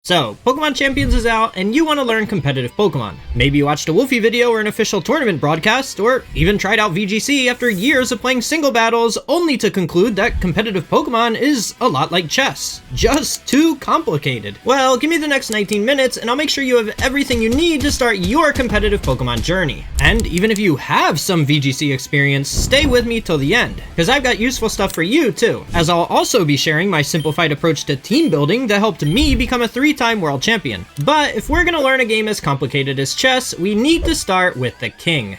So, Pokemon Champions is out, and you want to learn competitive Pokemon. Maybe you watched a Wolfie video or an official tournament broadcast, or even tried out VGC after years of playing single battles, only to conclude that competitive Pokemon is a lot like chess. Just too complicated. Well, give me the next 19 minutes, and I'll make sure you have everything you need to start your competitive Pokemon journey. And even if you have some VGC experience, stay with me till the end, because I've got useful stuff for you too, as I'll also be sharing my simplified approach to team building that helped me become a 3-time world champion. But if we're gonna learn a game as complicated as chess, we need to start with the king.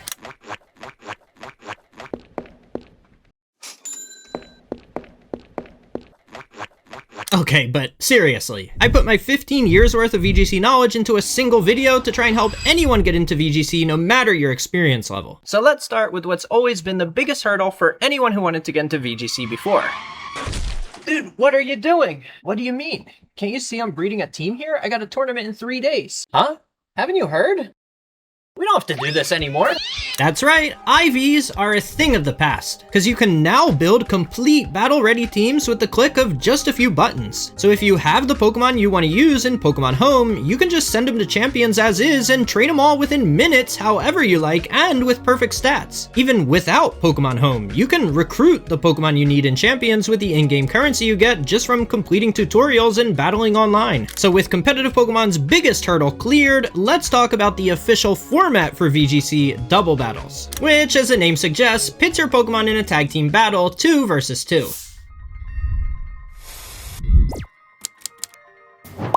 Okay, but seriously, I put my 15 years worth of VGC knowledge into a single video to try and help anyone get into VGC no matter your experience level. So let's start with what's always been the biggest hurdle for anyone who wanted to get into VGC before. Dude, what are you doing? What do you mean? Can't you see I'm breeding a team here? I got a tournament in 3 days. Huh? Haven't you heard? We don't have to do this anymore. That's right, IVs are a thing of the past, because you can now build complete battle-ready teams with the click of just a few buttons. So if you have the Pokemon you want to use in Pokemon Home, you can just send them to Champions as is and train them all within minutes however you like and with perfect stats. Even without Pokemon Home, you can recruit the Pokemon you need in Champions with the in-game currency you get just from completing tutorials and battling online. So with competitive Pokemon's biggest hurdle cleared, let's talk about the official format for VGC Double Battles, which, as the name suggests, pits your Pokemon in a tag team battle 2 versus 2.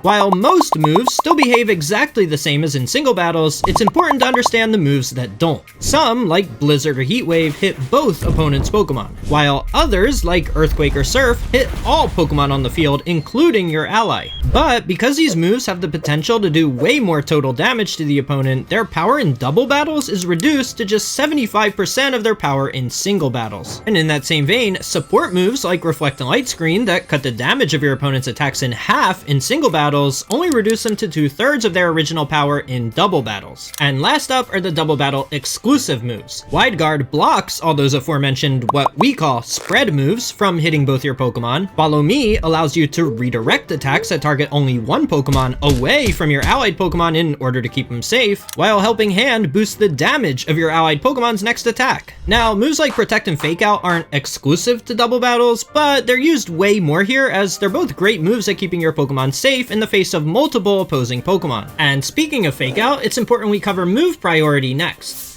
While most moves still behave exactly the same as in single battles, it's important to understand the moves that don't. Some, like Blizzard or Heat Wave, hit both opponents' Pokemon, while others, like Earthquake or Surf, hit all Pokemon on the field, including your ally. But because these moves have the potential to do way more total damage to the opponent, their power in double battles is reduced to just 75% of their power in single battles. And in that same vein, support moves like Reflect and Light Screen that cut the damage of your opponent's attacks in half in single battles only reduce them to 2/3 of their original power in double battles. And last up are the double battle exclusive moves. Wide Guard blocks all those aforementioned what we call spread moves from hitting both your Pokemon. Follow Me allows you to redirect attacks that target only one Pokemon away from your allied Pokemon in order to keep them safe, while Helping Hand boosts the damage of your allied Pokemon's next attack. Now, moves like Protect and Fake Out aren't exclusive to double battles, but they're used way more here as they're both great moves at keeping your Pokemon safe in the face of multiple opposing Pokemon. And speaking of Fake Out, it's important we cover move priority next.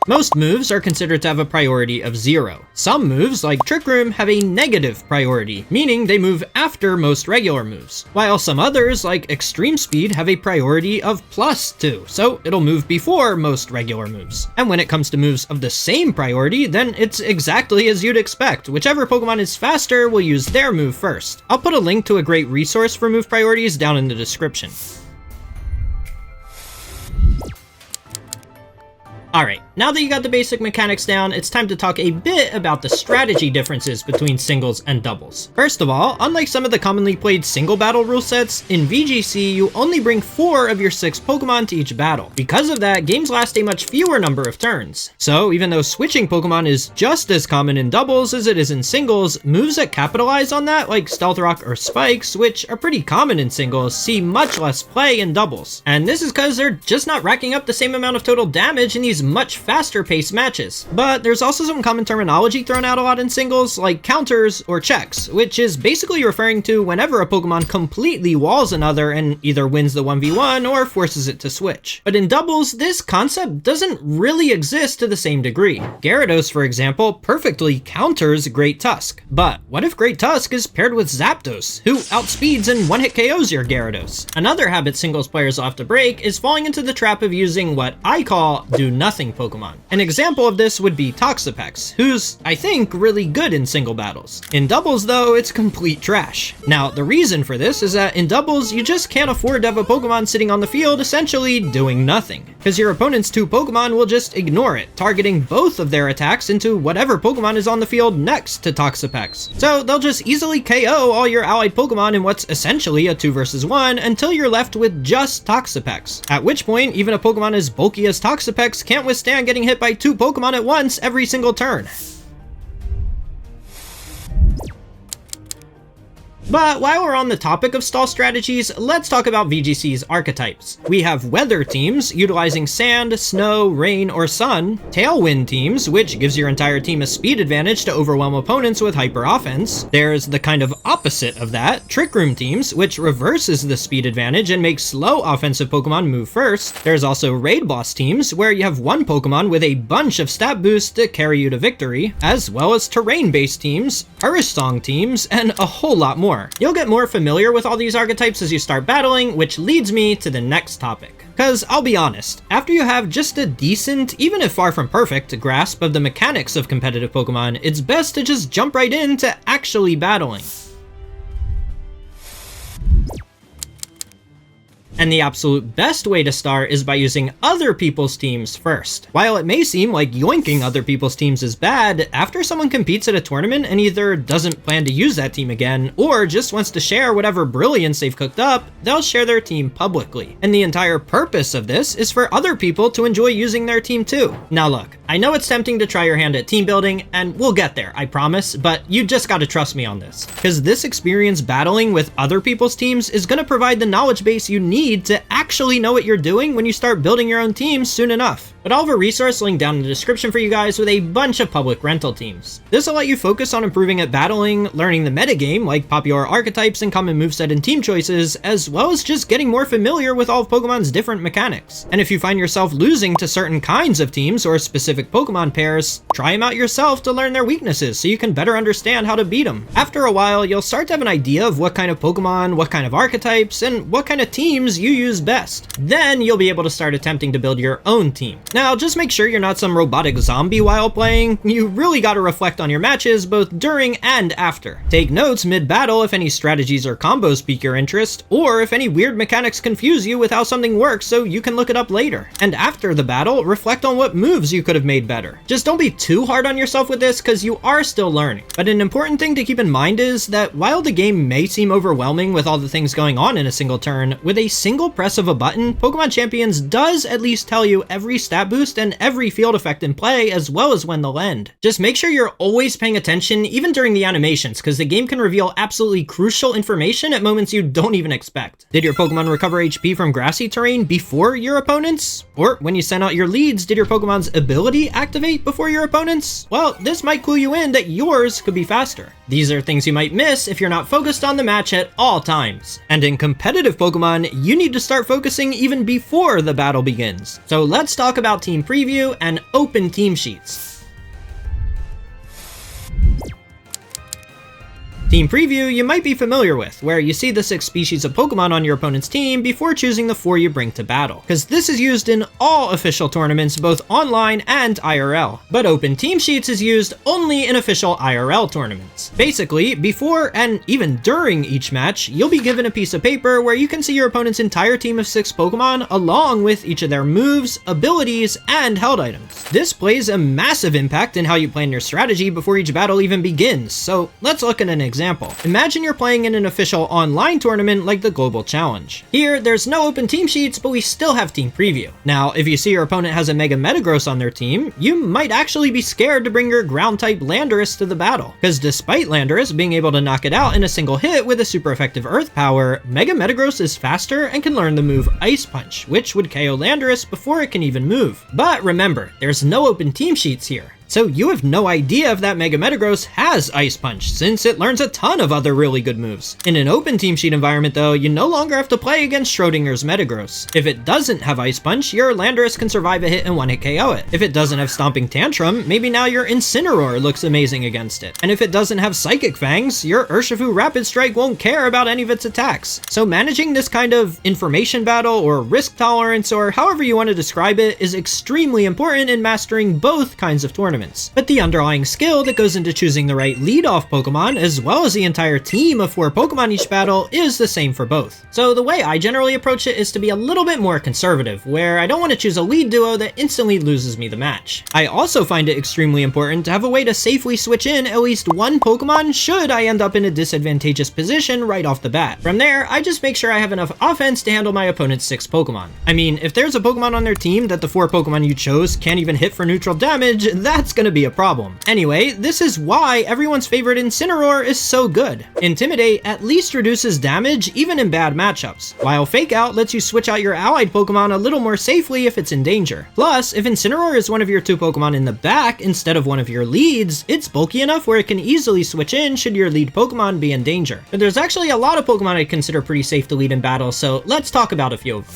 Most moves are considered to have a priority of 0. Some moves, like Trick Room, have a negative priority, meaning they move after most regular moves, while some others, like Extreme Speed, have a priority of +2, so it'll move before most regular moves. And when it comes to moves of the same priority, then it's exactly as you'd expect. Whichever Pokemon is faster will use their move first. I'll put a link to a great resource for move priorities down in the description. Alright, now that you got the basic mechanics down, it's time to talk a bit about the strategy differences between singles and doubles. First of all, unlike some of the commonly played single battle rule sets, in VGC you only bring 4 of your 6 Pokemon to each battle. Because of that, games last a much fewer number of turns. So even though switching Pokemon is just as common in doubles as it is in singles, moves that capitalize on that, like Stealth Rock or Spikes, which are pretty common in singles, see much less play in doubles. And this is because they're just not racking up the same amount of total damage in these much faster paced matches. But there's also some common terminology thrown out a lot in singles, like counters or checks, which is basically referring to whenever a Pokemon completely walls another and either wins the 1v1 or forces it to switch. But in doubles, this concept doesn't really exist to the same degree. Gyarados, for example, perfectly counters Great Tusk. But what if Great Tusk is paired with Zapdos, who outspeeds and one-hit KOs your Gyarados? Another habit singles players will have to break is falling into the trap of using what I call do-nothing Pokemon. An example of this would be Toxapex, who's, I think, really good in single battles. In doubles, though, it's complete trash. Now, the reason for this is that in doubles, you just can't afford to have a Pokemon sitting on the field essentially doing nothing, because your opponent's 2 Pokemon will just ignore it, targeting both of their attacks into whatever Pokemon is on the field next to Toxapex. So they'll just easily KO all your allied Pokemon in what's essentially a 2 versus 1 until you're left with just Toxapex, at which point even a Pokemon as bulky as Toxapex can't withstand getting hit by 2 Pokemon at once every single turn. But while we're on the topic of stall strategies, let's talk about VGC's archetypes. We have weather teams, utilizing sand, snow, rain, or sun, tailwind teams, which gives your entire team a speed advantage to overwhelm opponents with hyper offense. There's the kind of opposite of that, trick room teams, which reverses the speed advantage and makes slow offensive Pokemon move first. There's also raid boss teams, where you have one Pokemon with a bunch of stat boosts to carry you to victory, as well as terrain-based teams, Irish Song teams, and a whole lot more. You'll get more familiar with all these archetypes as you start battling, which leads me to the next topic. Cause I'll be honest, after you have just a decent, even if far from perfect, grasp of the mechanics of competitive Pokemon, it's best to just jump right into actually battling. And the absolute best way to start is by using other people's teams first. While it may seem like yoinking other people's teams is bad, after someone competes at a tournament and either doesn't plan to use that team again, or just wants to share whatever brilliance they've cooked up, they'll share their team publicly. And the entire purpose of this is for other people to enjoy using their team too. Now look, I know it's tempting to try your hand at team building, and we'll get there, I promise, but you just gotta trust me on this. Cause this experience battling with other people's teams is gonna provide the knowledge base you need to actually know what you're doing when you start building your own teams soon enough. But I'll have a resource linked down in the description for you guys with a bunch of public rental teams. This will let you focus on improving at battling, learning the metagame like popular archetypes and common moveset and team choices, as well as just getting more familiar with all of Pokemon's different mechanics. And if you find yourself losing to certain kinds of teams or specific Pokemon pairs, try them out yourself to learn their weaknesses so you can better understand how to beat them. After a while, you'll start to have an idea of what kind of Pokemon, what kind of archetypes, and what kind of teams you use best. Then you'll be able to start attempting to build your own team. Now, just make sure you're not some robotic zombie while playing. You really gotta reflect on your matches both during and after. Take notes mid-battle if any strategies or combos pique your interest, or if any weird mechanics confuse you with how something works so you can look it up later. And after the battle, reflect on what moves you could have made better. Just don't be too hard on yourself with this because you are still learning. But an important thing to keep in mind is that while the game may seem overwhelming with all the things going on in a single turn, with a single press of a button, Pokemon Champions does at least tell you every stat boost and every field effect in play, as well as when they'll end. Just make sure you're always paying attention, even during the animations, because the game can reveal absolutely crucial information at moments you don't even expect. Did your Pokemon recover HP from grassy terrain before your opponents? Or when you sent out your leads, did your Pokemon's ability activate before your opponents? Well, this might clue you in that yours could be faster. These are things you might miss if you're not focused on the match at all times. And in competitive Pokemon, you need to start focusing even before the battle begins. So let's talk about team preview and open team sheets. Team Preview you might be familiar with, where you see the 6 species of Pokemon on your opponent's team before choosing the 4 you bring to battle, because this is used in all official tournaments both online and IRL, but Open Team Sheets is used only in official IRL tournaments. Basically, before and even during each match, you'll be given a piece of paper where you can see your opponent's entire team of 6 Pokemon along with each of their moves, abilities, and held items. This plays a massive impact in how you plan your strategy before each battle even begins, so let's look at an example. Imagine you're playing in an official online tournament like the Global Challenge. Here, there's no open team sheets, but we still have team preview. Now, if you see your opponent has a Mega Metagross on their team, you might actually be scared to bring your ground-type Landorus to the battle, because despite Landorus being able to knock it out in a single hit with a super effective Earth power, Mega Metagross is faster and can learn the move Ice Punch, which would KO Landorus before it can even move. But remember, there's no open team sheets here. So you have no idea if that Mega Metagross has Ice Punch, since it learns a ton of other really good moves. In an open team sheet environment though, you no longer have to play against Schrodinger's Metagross. If it doesn't have Ice Punch, your Landorus can survive a hit and one-hit KO it. If it doesn't have Stomping Tantrum, maybe now your Incineroar looks amazing against it. And if it doesn't have Psychic Fangs, your Urshifu Rapid Strike won't care about any of its attacks. So managing this kind of information battle or risk tolerance or however you want to describe it is extremely important in mastering both kinds of tournaments. But the underlying skill that goes into choosing the right lead-off Pokemon, as well as the entire team of 4 Pokemon each battle, is the same for both. So the way I generally approach it is to be a little bit more conservative, where I don't want to choose a lead duo that instantly loses me the match. I also find it extremely important to have a way to safely switch in at least one Pokemon should I end up in a disadvantageous position right off the bat. From there, I just make sure I have enough offense to handle my opponent's 6 Pokemon. I mean, if there's a Pokemon on their team that the 4 Pokemon you chose can't even hit for neutral damage, that's that's gonna be a problem. Anyway, this is why everyone's favorite Incineroar is so good. Intimidate at least reduces damage even in bad matchups, while Fake Out lets you switch out your allied Pokemon a little more safely if it's in danger. Plus, if Incineroar is one of your 2 Pokemon in the back instead of one of your leads, it's bulky enough where it can easily switch in should your lead Pokemon be in danger. But there's actually a lot of Pokemon I'd consider pretty safe to lead in battle, so let's talk about a few of them.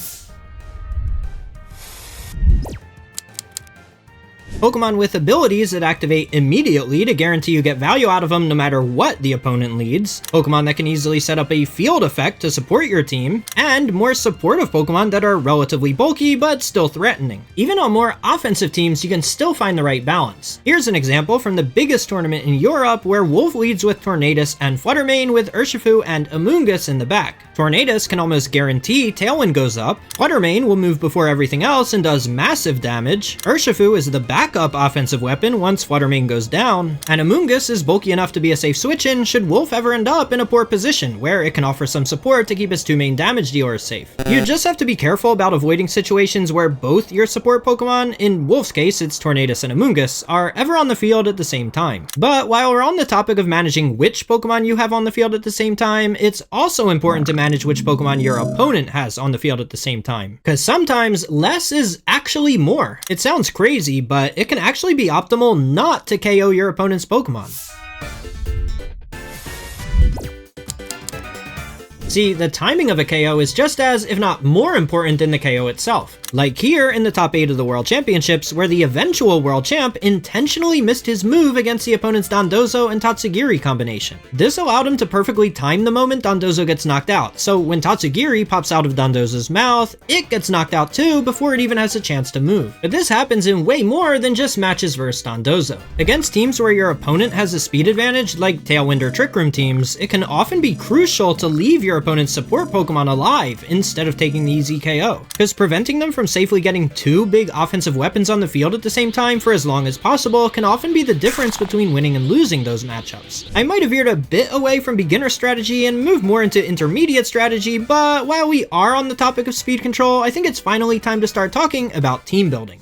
Pokemon with abilities that activate immediately to guarantee you get value out of them no matter what the opponent leads, Pokemon that can easily set up a field effect to support your team, and more supportive Pokemon that are relatively bulky but still threatening. Even on more offensive teams, you can still find the right balance. Here's an example from the biggest tournament in Europe where Wolf leads with Tornadus and Fluttermane with Urshifu and Amoonguss in the back. Tornadus can almost guarantee Tailwind goes up, Fluttermane will move before everything else and does massive damage, Urshifu is the backup offensive weapon once Fluttermane goes down, and Amoonguss is bulky enough to be a safe switch-in should Wolf ever end up in a poor position, where it can offer some support to keep his 2 main damage dealers safe. You just have to be careful about avoiding situations where both your support Pokemon, in Wolf's case it's Tornadus and Amoonguss, are ever on the field at the same time. But while we're on the topic of managing which Pokemon you have on the field at the same time, it's also important to manage which Pokemon your opponent has on the field at the same time, because sometimes less is actually more. It sounds crazy, but it can actually be optimal not to KO your opponent's Pokemon. See, the timing of a KO is just as, if not more important than the KO itself. Like here in the top 8 of the World Championships, where the eventual World Champ intentionally missed his move against the opponent's Dondozo and Tatsugiri combination. This allowed him to perfectly time the moment Dondozo gets knocked out, so when Tatsugiri pops out of Dondozo's mouth, it gets knocked out too before it even has a chance to move. But this happens in way more than just matches versus Dondozo. Against teams where your opponent has a speed advantage, like Tailwind or Trick Room teams, it can often be crucial to leave your opponent's support Pokemon alive instead of taking the easy KO, because preventing them from safely getting 2 big offensive weapons on the field at the same time for as long as possible can often be the difference between winning and losing those matchups. I might have veered a bit away from beginner strategy and moved more into intermediate strategy, but while we are on the topic of speed control, I think it's finally time to start talking about team building.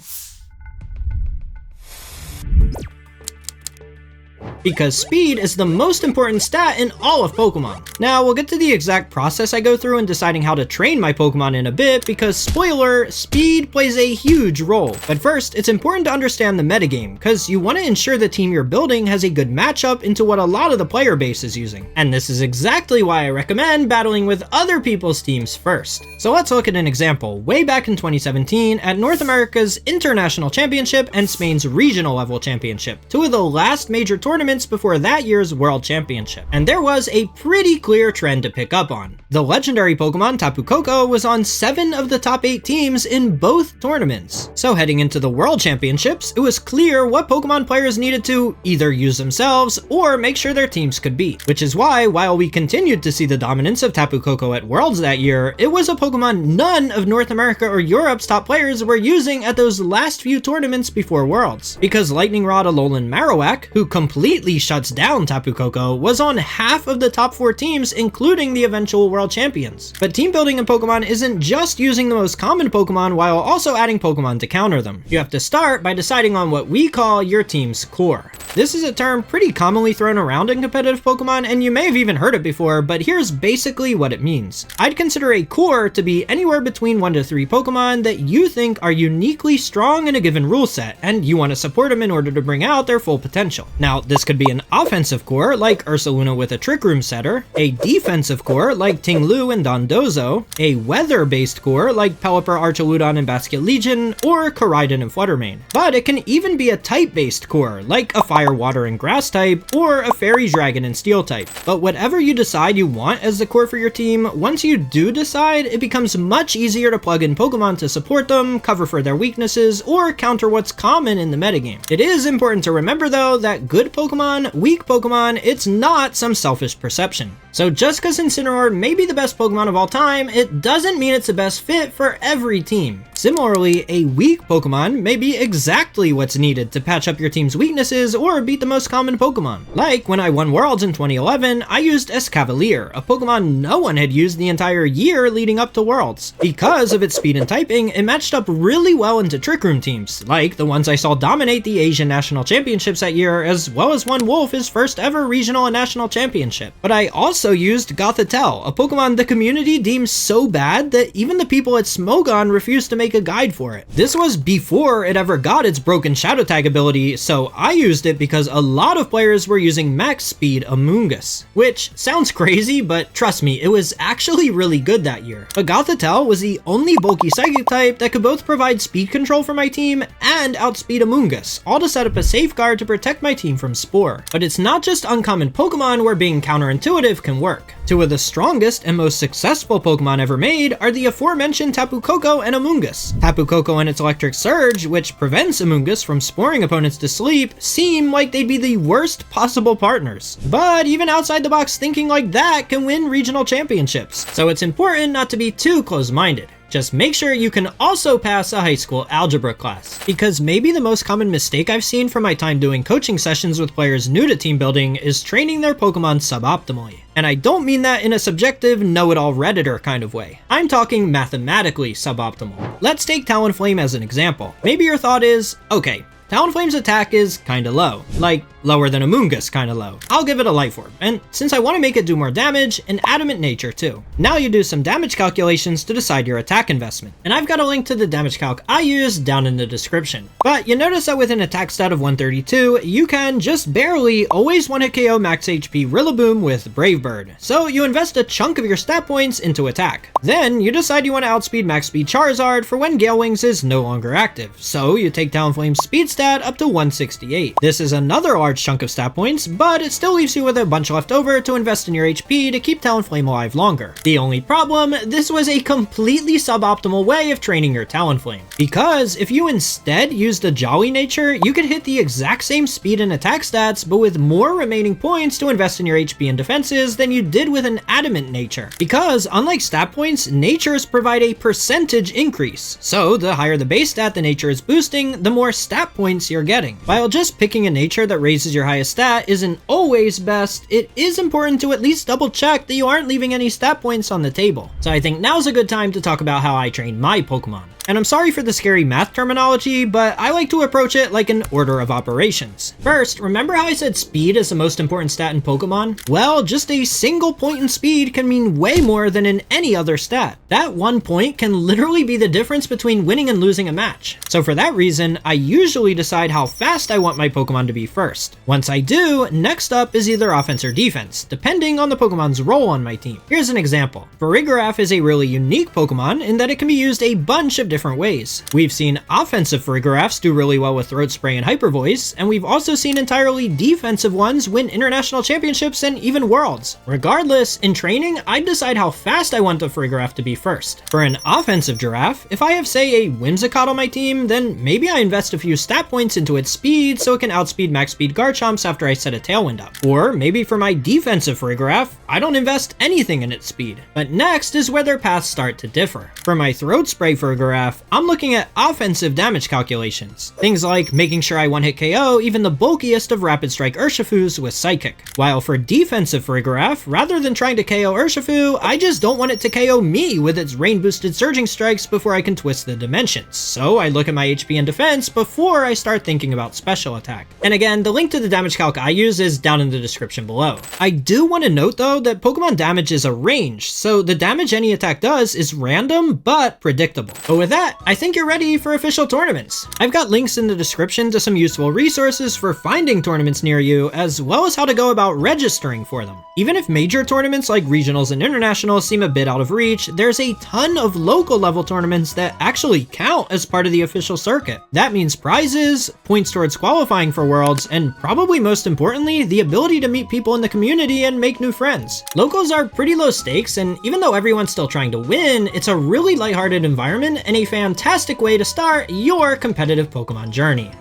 Because speed is the most important stat in all of Pokemon. Now, we'll get to the exact process I go through in deciding how to train my Pokemon in a bit, because spoiler, speed plays a huge role. But first, it's important to understand the metagame, because you want to ensure the team you're building has a good matchup into what a lot of the player base is using. And this is exactly why I recommend battling with other people's teams first. So let's look at an example. Way back in 2017, at North America's International Championship and Spain's Regional Level Championship, 2 of the last major tournaments before that year's World Championship. And there was a pretty clear trend to pick up on. The legendary Pokemon Tapu Koko was on 7 of the top 8 teams in both tournaments. So heading into the World Championships, it was clear what Pokemon players needed to either use themselves or make sure their teams could beat. Which is why, while we continued to see the dominance of Tapu Koko at Worlds that year, it was a Pokemon none of North America or Europe's top players were using at those last few tournaments before Worlds. Because Lightning Rod Alolan Marowak, who completely shuts down Tapu Koko, was on half of the top 4 teams, including the eventual World Champions. But team building in Pokemon isn't just using the most common Pokemon while also adding Pokemon to counter them. You have to start by deciding on what we call your team's core. This is a term pretty commonly thrown around in competitive Pokemon, and you may have even heard it before, but here's basically what it means. I'd consider a core to be anywhere between 1 to 3 Pokemon that you think are uniquely strong in a given rule set, and you want to support them in order to bring out their full potential. Now, this could be an offensive core, like Ursaluna with a Trick Room setter, a defensive core, like Ting-Lu and Dondozo, a weather-based core, like Pelipper, Archaludon, and Basket Legion, or Koraidon and Fluttermane. But it can even be a type-based core, like a Fire, Water, and Grass type, or a Fairy, Dragon, and Steel type. But whatever you decide you want as the core for your team, once you do decide, it becomes much easier to plug in Pokemon to support them, cover for their weaknesses, or counter what's common in the metagame. It is important to remember though that good Pokemon Pokemon, weak Pokemon, it's not some selfish perception. So just because Incineroar may be the best Pokemon of all time, it doesn't mean it's the best fit for every team. Similarly, a weak Pokemon may be exactly what's needed to patch up your team's weaknesses or beat the most common Pokemon. Like when I won Worlds in 2011, I used Escavalier, a Pokemon no one had used the entire year leading up to Worlds. Because of its speed and typing, it matched up really well into Trick Room teams, like the ones I saw dominate the Asian National Championships that year, as well as won Wolf his first ever regional and national championship. But I also used Gothitelle, a Pokemon the community deems so bad that even the people at Smogon refused to make a guide for it. This was before it ever got its broken Shadow Tag ability, so I used it because a lot of players were using max speed Amoonguss, which sounds crazy, but trust me, it was actually really good that year. But Gothitelle was the only bulky psychic type that could both provide speed control for my team and outspeed Amoonguss, all to set up a safeguard to protect my team from Spore. But it's not just uncommon Pokemon where being counterintuitive can work. Two of the strongest and most successful Pokemon ever made are the aforementioned Tapu Koko and Amoonguss. Tapu Koko and its Electric Surge, which prevents Amoonguss from sporing opponents to sleep, seem like they'd be the worst possible partners. But even outside the box thinking like that can win regional championships, so it's important not to be too close-minded. Just make sure you can also pass a high school algebra class. Because maybe the most common mistake I've seen from my time doing coaching sessions with players new to team building is training their Pokemon suboptimally. And I don't mean that in a subjective, know-it-all Redditor kind of way. I'm talking mathematically suboptimal. Let's take Talonflame as an example. Maybe your thought is, okay, Talonflame's attack is kinda low. Like, lower than Amoonguss kinda low. I'll give it a Life Orb, and since I want to make it do more damage, an Adamant Nature too. Now you do some damage calculations to decide your attack investment. And I've got a link to the damage calc I use down in the description. But you notice that with an attack stat of 132, you can just barely always one-hit KO max HP Rillaboom with Brave Bird. So you invest a chunk of your stat points into attack. Then you decide you want to outspeed max speed Charizard for when Gale Wings is no longer active. So you take Talonflame's speed stat up to 168. This is another large chunk of stat points, but it still leaves you with a bunch left over to invest in your HP to keep Talonflame alive longer. The only problem, this was a completely suboptimal way of training your Talonflame. Because if you instead used a Jolly Nature, you could hit the exact same speed and attack stats, but with more remaining points to invest in your HP and defenses than you did with an Adamant Nature. Because unlike stat points, natures provide a percentage increase. So the higher the base stat the nature is boosting, the more stat points you're getting. While just picking a nature that raises your highest stat isn't always best, it is important to at least double check that you aren't leaving any stat points on the table. So I think now's a good time to talk about how I train my Pokemon. And I'm sorry for the scary math terminology, but I like to approach it like an order of operations. First, remember how I said speed is the most important stat in Pokemon? Well, just a single point in speed can mean way more than in any other stat. That 1 point can literally be the difference between winning and losing a match. So for that reason, I usually decide how fast I want my Pokemon to be first. Once I do, next up is either offense or defense, depending on the Pokemon's role on my team. Here's an example. Farigiraf is a really unique Pokemon in that it can be used a bunch of different ways. We've seen offensive Farigirafs do really well with Throat Spray and Hyper Voice, and we've also seen entirely defensive ones win international championships and even worlds. Regardless, in training, I'd decide how fast I want the Farigiraf to be first. For an offensive giraffe, if I have say a Whimsicott on my team, then maybe I invest a few stat points into its speed so it can outspeed max speed Garchomps after I set a Tailwind up. Or maybe for my defensive Farigiraf, I don't invest anything in its speed. But next is where their paths start to differ. For my Throat Spray Farigiraf, I'm looking at offensive damage calculations. Things like making sure I one-hit KO even the bulkiest of Rapid Strike Urshifus with Psychic. While for defensive Farigiraf, rather than trying to KO Urshifu, I just don't want it to KO me with its rain-boosted Surging Strikes before I can twist the dimensions. So I look at my HP and defense before I start thinking about special attack. And again, the link to the damage calc I use is down in the description below. I do want to note though that Pokemon damage is a range, so the damage any attack does is random but predictable. But with that, I think you're ready for official tournaments. I've got links in the description to some useful resources for finding tournaments near you, as well as how to go about registering for them. Even if major tournaments like regionals and internationals seem a bit out of reach, there's a ton of local level tournaments that actually count as part of the official circuit. That means prizes, points towards qualifying for worlds, and probably most importantly, the ability to meet people in the community and make new friends. Locals are pretty low stakes, and even though everyone's still trying to win, it's a really lighthearted environment and a fantastic way to start your competitive Pokemon journey.